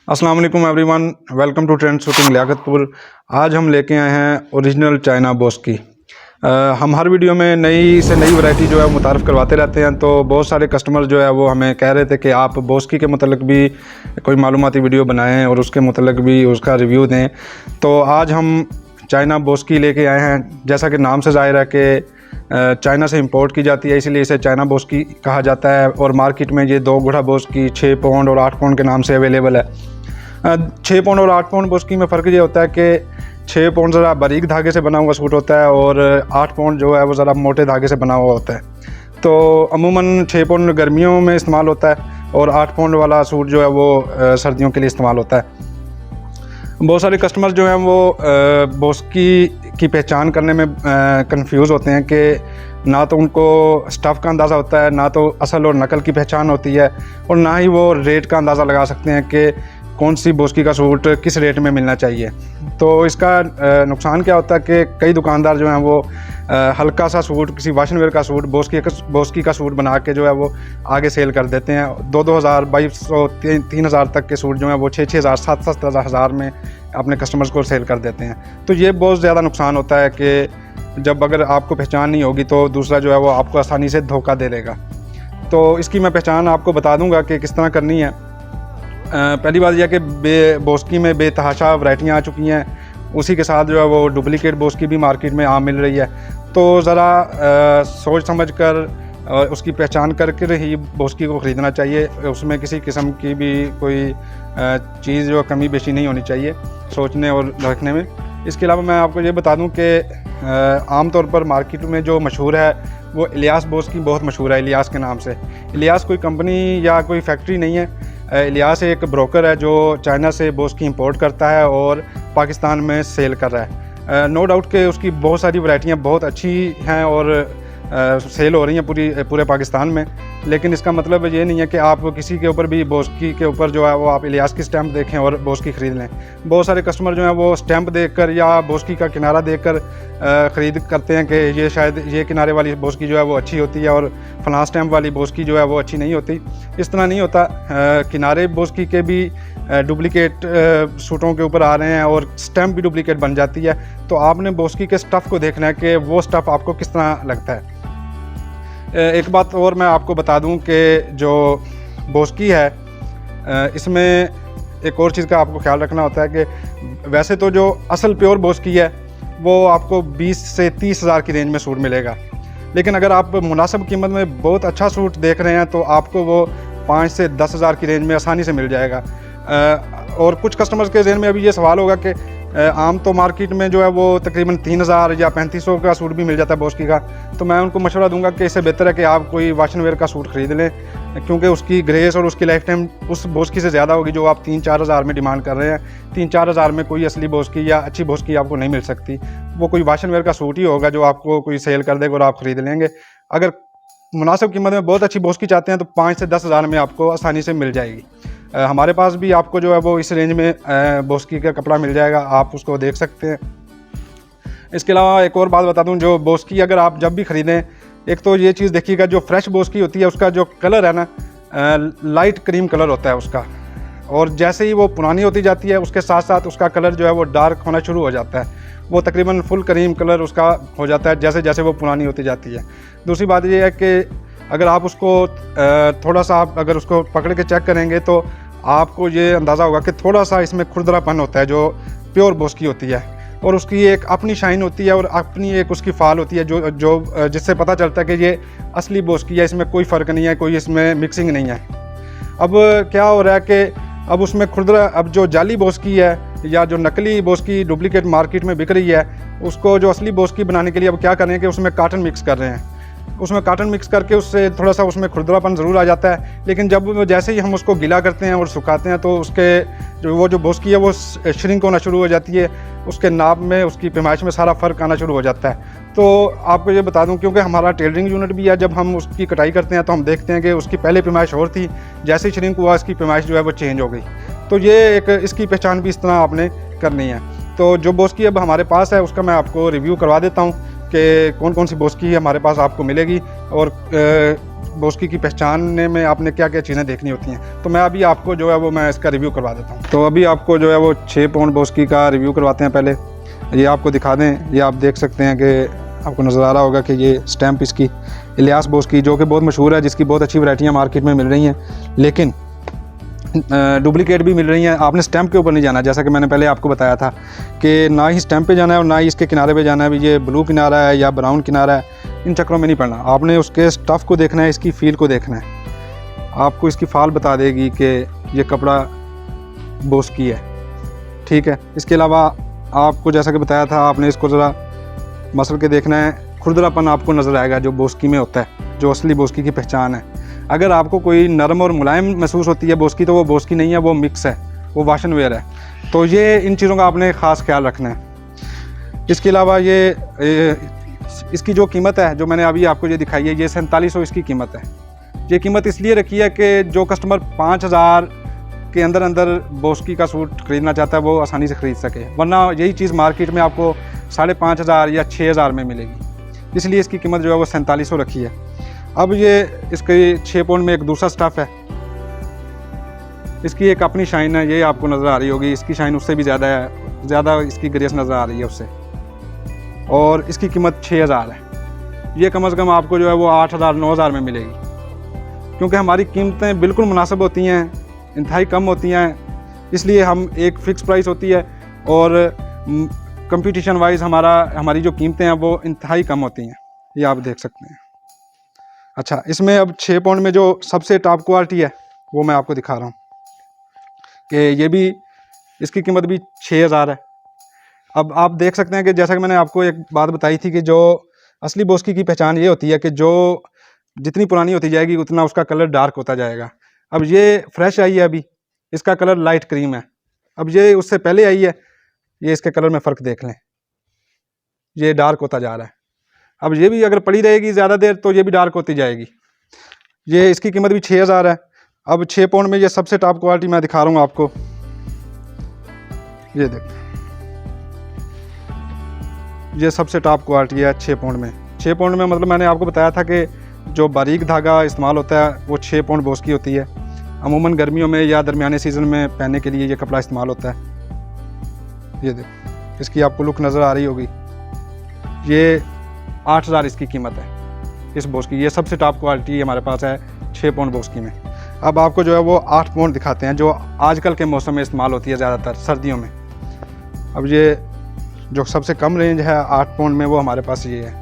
अस्सलाम वालेकुम everyone, welcome to trend shooting Liaquatpur. आज हम लेके आए हैं ओरिजिनल चाइना बोस की। हम हर वीडियो में नई से नई वैरायटी जो है मुतारफ़ करवाते रहते हैं। तो बहुत सारे कस्टमर जो है वो हमें कह रहे थे कि आप बोस्की के मतलब भी कोई मालूमाती वीडियो बनाएं और उसके मतलब भी उसका रिव्यू दें। तो आज हम चाइना बोस्की लेके आए हैं। जैसा कि नाम से ज़ाहिर है कि चाइना से इंपोर्ट की जाती है, इसीलिए इसे चाइना बोस्की कहा जाता है। और मार्केट में ये 2 गुढ़ा बोस्की 6 पाउंड और 8 पाउंड के नाम से अवेलेबल है। 6 पाउंड और 8 पाउंड बोस्की में फ़र्क ये होता है कि 6 पाउंड ज़रा बारीक धागे से बना हुआ सूट होता है और 8 पाउंड जो है वो ज़रा मोटे धागे से बना हुआ होता है। तो अमूमन 6 पाउंड गर्मियों में इस्तेमाल होता है और 8 पाउंड वाला सूट जो है वो सर्दियों के लिए इस्तेमाल होता है। बहुत सारे कस्टमर जो हैं वो बोस्की की पहचान करने में कंफ्यूज होते हैं कि ना तो उनको स्टफ़ का अंदाज़ा होता है, ना तो असल और नकल की पहचान होती है, और ना ही वो रेट का अंदाज़ा लगा सकते हैं कि कौन सी बोस्की का सूट किस रेट में मिलना चाहिए। तो इसका नुकसान क्या होता है कि कई दुकानदार जो हैं वो हल्का सा सूट, किसी वाशन वेयर का सूट, बोस्की का सूट बना के जो है वो आगे सेल कर देते हैं। 2,000, 2,200, 3,000 तक के सूट जो हैं वो 6,000, 7,000 में अपने कस्टमर्स को सेल कर देते हैं। तो ये बहुत ज़्यादा नुकसान होता है कि जब अगर आपको पहचान नहीं होगी तो दूसरा जो है वो आपको आसानी से धोखा दे देगा। तो इसकी मैं पहचान आपको बता दूंगा कि किस तरह करनी है। पहली बात यह कि बोस्की में बेतहाशा वैरायटियाँ आ चुकी हैं, उसी के साथ जो है वो डुप्लीकेट बोस्की भी मार्केट में आम मिल रही है। तो ज़रा सोच समझ कर उसकी पहचान करके ही बोस्की को ख़रीदना चाहिए। उसमें किसी किस्म की भी कोई चीज़ जो कमी बेशी नहीं होनी चाहिए सोचने और रखने में। इसके अलावा मैं आपको ये बता दूं कि आम तौर पर मार्केट में जो मशहूर है वो इलियास बोस्की बहुत मशहूर है, इलियास के नाम से। इलियास कोई कंपनी या कोई फैक्ट्री नहीं है। इलियास एक ब्रोकर है जो चाइना से बोस्की इंपोर्ट करता है और पाकिस्तान में सेल कर रहा है। नो डाउट कि उसकी बहुत सारी वैरायटियाँ बहुत अच्छी हैं और सेल हो रही हैं पूरे पाकिस्तान में। लेकिन इसका मतलब ये नहीं है कि आप किसी के ऊपर भी बोस्की के ऊपर जो है वो आप इलियास की स्टैंप देखें और बोस्की ख़रीद लें। बहुत सारे कस्टमर जो हैं वो स्टैंप देखकर या बोस्की का किनारा देखकर ख़रीद करते हैं कि ये शायद ये किनारे वाली बोस्की जो है वो अच्छी होती है और फलां स्टैंप वाली बोस्की जो है वो अच्छी नहीं होती। इस तरह नहीं होता। किनारे बोस्की के भी डुप्लीकेट सूटों के ऊपर आ रहे हैं और स्टैंप भी डुप्लीकेट बन जाती है। तो आपने बोस्की के स्टफ़ को देखना है कि वो स्टफ़ आपको किस तरह लगता है। एक बात और मैं आपको बता दूं कि जो बोस्की है इसमें एक और चीज़ का आपको ख्याल रखना होता है कि वैसे तो जो असल प्योर बोस्की है वो आपको 20 से 30 हज़ार की रेंज में सूट मिलेगा। लेकिन अगर आप मुनासिब कीमत में बहुत अच्छा सूट देख रहे हैं तो आपको वो 5 से 10 हज़ार की रेंज में आसानी से मिल जाएगा। और कुछ कस्टमर्स के ज़हन में अभी ये सवाल होगा कि आम तो मार्केट में जो है वो तकरीबन 3,000 या 3,500 का सूट भी मिल जाता है बोस्की का। तो मैं उनको मशवरा दूंगा कि इससे बेहतर है कि आप कोई वाशन वेयर का सूट ख़रीद लें, क्योंकि उसकी ग्रेस और उसकी लाइफ टाइम उस बोस्की से ज़्यादा होगी जो आप 3-4 हज़ार में डिमांड कर रहे हैं। 3-4 हज़ार में कोई असली बोस्की या अच्छी बोस्की आपको नहीं मिल सकती। वो कोई वाशन वेयर का सूट ही होगा जो आपको कोई सेल कर देगा और आप ख़रीद लेंगे। अगर मुनासिब कीमत में बहुत अच्छी बोस्की चाहते हैं तो 5 से 10 हज़ार में आपको आसानी से मिल जाएगी। हमारे पास भी आपको जो है वो इस रेंज में बोस्की का कपड़ा मिल जाएगा, आप उसको देख सकते हैं। इसके अलावा एक और बात बता दूं, जो बोस्की अगर आप जब भी ख़रीदें, एक तो ये चीज़ देखिएगा जो फ्रेश बोस्की होती है उसका जो कलर है ना, लाइट क्रीम कलर होता है उसका, और जैसे ही वो पुरानी होती जाती है उसके साथ साथ उसका कलर जो है वो डार्क होना शुरू हो जाता है। वो तकरीबन फुल क्रीम कलर उसका हो जाता है जैसे जैसे वो पुरानी होती जाती है। दूसरी बात ये है कि अगर आप उसको थोड़ा सा आप अगर उसको पकड़ के चेक करेंगे तो आपको ये अंदाज़ा होगा कि थोड़ा सा इसमें खुरदरापन होता है जो प्योर बोस्की होती है, और उसकी एक अपनी शाइन होती है और अपनी एक उसकी फाल होती है जो जिससे पता चलता है कि ये असली बोस्की है, इसमें कोई फ़र्क नहीं है, कोई इसमें मिक्सिंग नहीं है। अब क्या हो रहा है कि अब उसमें अब जो जाली बोस्की है या जो नकली बोस्की डुप्लीकेट मार्केट में बिक रही है, उसको जो असली बोस्की बनाने के लिए अब क्या कर रहे हैं कि उसमें काटन मिक्स कर रहे हैं। उसमें काटन मिक्स करके उससे थोड़ा सा उसमें खुरदरापन ज़रूर आ जाता है, लेकिन जब जैसे ही हम उसको गीला करते हैं और सुखाते हैं तो उसके जो बोस्की है वो श्रिंक होना शुरू हो जाती है, उसके नाप में, उसकी पैमाइश में सारा फ़र्क आना शुरू हो जाता है। तो आपको ये बता दूं, क्योंकि हमारा टेलरिंग यूनिट भी है, जब हम उसकी कटाई करते हैं तो हम देखते हैं कि उसकी पहले पैमाइश और थी, जैसे ही श्रिंक हुआ इसकी पैमाइश जो है वो चेंज हो गई। तो ये एक इसकी पहचान भी इस तरह आपने करनी है। तो जो बोस्की अब हमारे पास है उसका मैं आपको रिव्यू करवा देता हूँ कि कौन कौन सी बोस्की हमारे पास आपको मिलेगी और बोस्की की पहचानने में आपने क्या क्या चीज़ें देखनी होती हैं, तो मैं अभी आपको जो है वो मैं इसका रिव्यू करवा देता हूँ। तो अभी आपको जो है वो 6 पाउंड बोस्की का रिव्यू करवाते हैं। पहले ये आपको दिखा दें, ये आप देख सकते हैं कि आपको नज़र आ रहा होगा कि ये स्टैम्प इसकी इलियास बोस्की जो कि बहुत मशहूर है, जिसकी बहुत अच्छी वैरायटियाँ मार्केट में मिल रही हैं, लेकिन डुप्लीकेट भी मिल रही हैं। आपने स्टैम्प के ऊपर नहीं जाना, जैसा कि मैंने पहले आपको बताया था कि ना ही स्टैम्प पे जाना है और ना ही इसके किनारे पे जाना है, ये ब्लू किनारा है या ब्राउन किनारा है, इन चक्करों में नहीं पड़ना। आपने उसके स्टफ़ को देखना है, इसकी फ़ील को देखना है। आपको इसकी फ़ाल बता देगी कि ये कपड़ा बोस्की है, ठीक है। इसके अलावा आपको जैसा कि बताया था, आपने इसको ज़रा मसल के देखना है, खुरदरापन आपको नज़र आएगा जो बोस्की में होता है, जो असली बोस्की की पहचान है। अगर आपको कोई नरम और मुलायम महसूस होती है बोस्की, तो वो बोस्की नहीं है, वो मिक्स है, वो वाशन वेयर है। तो ये इन चीज़ों का आपने ख़ास ख्याल रखना है। इसके अलावा ये इसकी जो कीमत है, जो मैंने अभी आपको ये दिखाई है, ये 4700 इसकी कीमत है। ये कीमत इसलिए रखी है कि जो कस्टमर 5000 के अंदर अंदर बोस्की का सूट ख़रीदना चाहता है वो आसानी से ख़रीद सके, वरना यही चीज़ मार्केट में आपको 5500 या 6000 में मिलेगी। इसलिए इसकी कीमत जो है वो 4700 रखी है। अब ये इसके 6 पाउंड में एक दूसरा स्टफ़ है, इसकी एक अपनी शाइन है, ये आपको नज़र आ रही होगी। इसकी शाइन उससे भी ज़्यादा है, ज़्यादा इसकी ग्रेस नज़र आ रही है उससे, और इसकी कीमत 6000 है। ये कम से कम आपको जो है वो 8000 9000 में मिलेगी, क्योंकि हमारी कीमतें बिल्कुल मुनासिब होती हैं, इंतहाई कम होती हैं, इसलिए हम एक फ़िक्स प्राइस होती है और कंपटीशन वाइज हमारी जो कीमतें हैं वो इंतहाई कम होती हैं, ये आप देख सकते हैं। अच्छा, इसमें अब 6 पाउंड में जो सबसे टॉप क्वालिटी है वो मैं आपको दिखा रहा हूँ कि ये भी, इसकी कीमत भी 6000 है। अब आप देख सकते हैं कि जैसा कि मैंने आपको एक बात बताई थी कि जो असली बोस्की की पहचान ये होती है कि जो जितनी पुरानी होती जाएगी उतना उसका कलर डार्क होता जाएगा। अब ये फ्रेश आई है, अभी इसका कलर लाइट क्रीम है। अब ये उससे पहले आई है, ये इसके कलर में फ़र्क देख लें, ये डार्क होता जा रहा है। अब ये भी अगर पड़ी रहेगी ज़्यादा देर तो ये भी डार्क होती जाएगी। ये इसकी कीमत भी 6000 है। अब 6 पाउंड में ये सबसे टॉप क्वालिटी मैं दिखा रहा हूँ आपको, ये देखें, ये सबसे टॉप क्वालिटी है 6 पाउंड में। 6 पाउंड में मतलब मैंने आपको बताया था कि जो बारीक धागा इस्तेमाल होता है वो 6 पाउंड बोस्की होती है। अमूमन गर्मियों में या दरमियाने सीज़न में पहनने के लिए ये कपड़ा इस्तेमाल होता है। ये देखो, इसकी आपको लुक नज़र आ रही होगी। ये 8000 इसकी कीमत है इस बोस्की। ये सबसे टॉप क्वालिटी हमारे पास है 6 पाउंड बोस्की में। अब आपको जो है वो 8 पाउंड दिखाते हैं, जो आजकल के मौसम में इस्तेमाल होती है ज़्यादातर सर्दियों में। अब ये जो सबसे कम रेंज है 8 पाउंड में, वो हमारे पास ये है।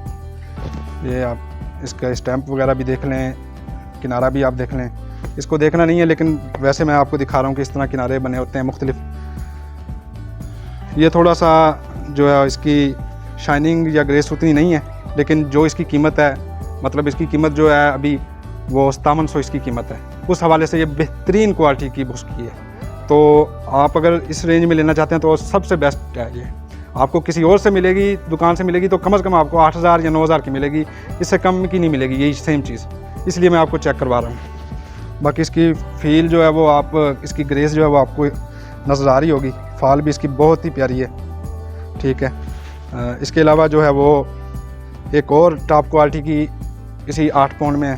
ये आप इसका स्टैम्प वगैरह भी देख लें, किनारा भी आप देख लें। इसको देखना नहीं है, लेकिन वैसे मैं आपको दिखा रहा हूँ कि इस तरह किनारे बने होते हैं मुख्तलिफ। ये थोड़ा सा जो है इसकी शाइनिंग या ग्रेस उतनी नहीं है, लेकिन जो इसकी कीमत है, मतलब इसकी कीमत जो है अभी वो 5700 इसकी कीमत है। उस हवाले से ये बेहतरीन क्वालिटी की बोस्की है। तो आप अगर इस रेंज में लेना चाहते हैं तो सबसे बेस्ट है ये। आपको किसी और से मिलेगी, दुकान से मिलेगी, तो कम से कम आपको 8000 या 9000 की मिलेगी, इससे कम की नहीं मिलेगी यही सेम चीज़। इसलिए मैं आपको चेक करवा रहा हूँ। बाकी इसकी फ़ील जो है वो आप, इसकी ग्रेस जो है वो आपको नज़र आ रही होगी। फाल भी इसकी बहुत ही प्यारी है, ठीक है। इसके अलावा जो है वो एक और टॉप क्वालिटी की इसी 8 पाउंड में है,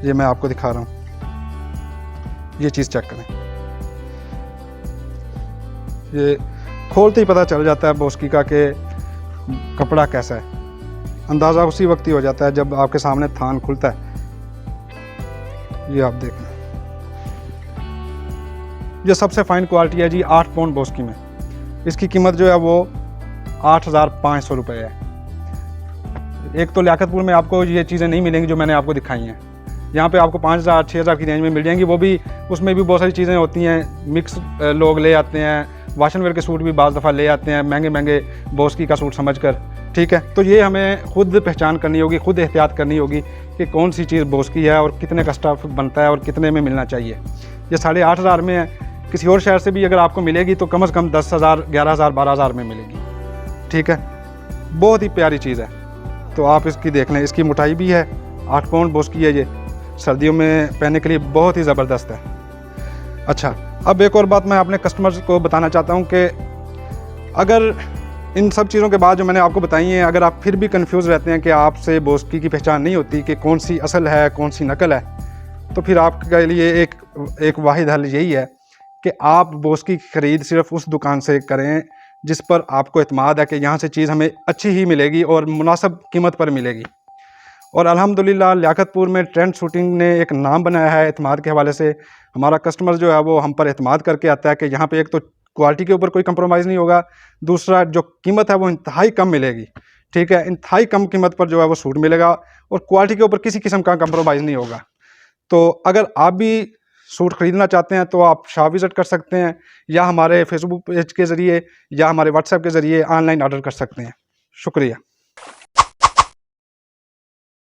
ये मैं आपको दिखा रहा हूँ। ये चीज़ चेक करें, ये खोलते ही पता चल जाता है बोस्की का कि कपड़ा कैसा है। अंदाज़ा उसी वक्त ही हो जाता है जब आपके सामने थान खुलता है। ये आप देखें, ये सबसे फाइन क्वालिटी है जी 8 पाउंड बोस्की में। इसकी कीमत जो है वो 8500 रुपये है। एक तो लियाकतपुर में आपको ये चीज़ें नहीं मिलेंगी जो मैंने आपको दिखाई हैं। यहाँ पे आपको 5000 6000 की रेंज में मिल जाएंगी, वो भी उसमें भी बहुत सारी चीज़ें होती हैं। मिक्स लोग ले आते हैं, वाशन वेयर के सूट भी बाज़ दफ़ा ले आते हैं महंगे महंगे बोस्की का सूट समझकर, ठीक है। तो ये हमें खुद पहचान करनी होगी, खुद एहतियात करनी होगी कि कौन सी चीज़ बोस्की है और कितने का स्टफ़ बनता है और कितने में मिलना चाहिए। ये 8500 में है, किसी और शहर से भी अगर आपको मिलेगी तो कम से कम 10000 11000 12000 में मिलेगी, ठीक है। बहुत ही प्यारी चीज़ है, तो आप इसकी देख लें। इसकी मोटाई भी है, 8 पाउंड बोस्की है। ये सर्दियों में पहनने के लिए बहुत ही ज़बरदस्त है। अच्छा, अब एक और बात मैं अपने कस्टमर्स को बताना चाहता हूँ कि अगर इन सब चीज़ों के बाद जो मैंने आपको बताई हैं, अगर आप फिर भी कंफ्यूज रहते हैं कि आपसे बोस्की की पहचान नहीं होती कि कौन सी असल है कौन सी नकल है, तो फिर आपके लिए एक वाहिद हल यही है कि आप बोस्की की ख़रीद सिर्फ उस दुकान से करें जिस पर आपको एतमाद है कि यहाँ से चीज़ हमें अच्छी ही मिलेगी और मुनासिब कीमत पर मिलेगी। और अल्हम्दुलिल्लाह लियाकतपुर में ट्रेंड शूटिंग ने एक नाम बनाया है एतमाद के हवाले से। हमारा कस्टमर जो है वो हम पर एतमाद करके आता है कि यहाँ पे एक तो क्वालिटी के ऊपर कोई कंप्रोमाइज़ नहीं होगा, दूसरा जो कीमत है वो इंतहाई कम मिलेगी। ठीक है, इंतहाई कम कीमत पर जो है वो सूट मिलेगा और क्वालिटी के ऊपर किसी किस्म का कंप्रोमाइज़ नहीं होगा। तो अगर आप भी सूट ख़रीदना चाहते हैं तो आप शॉप विज़िट कर सकते हैं, या हमारे फेसबुक पेज के ज़रिए या हमारे व्हाट्सएप के ज़रिए ऑनलाइन ऑर्डर कर सकते हैं। शुक्रिया।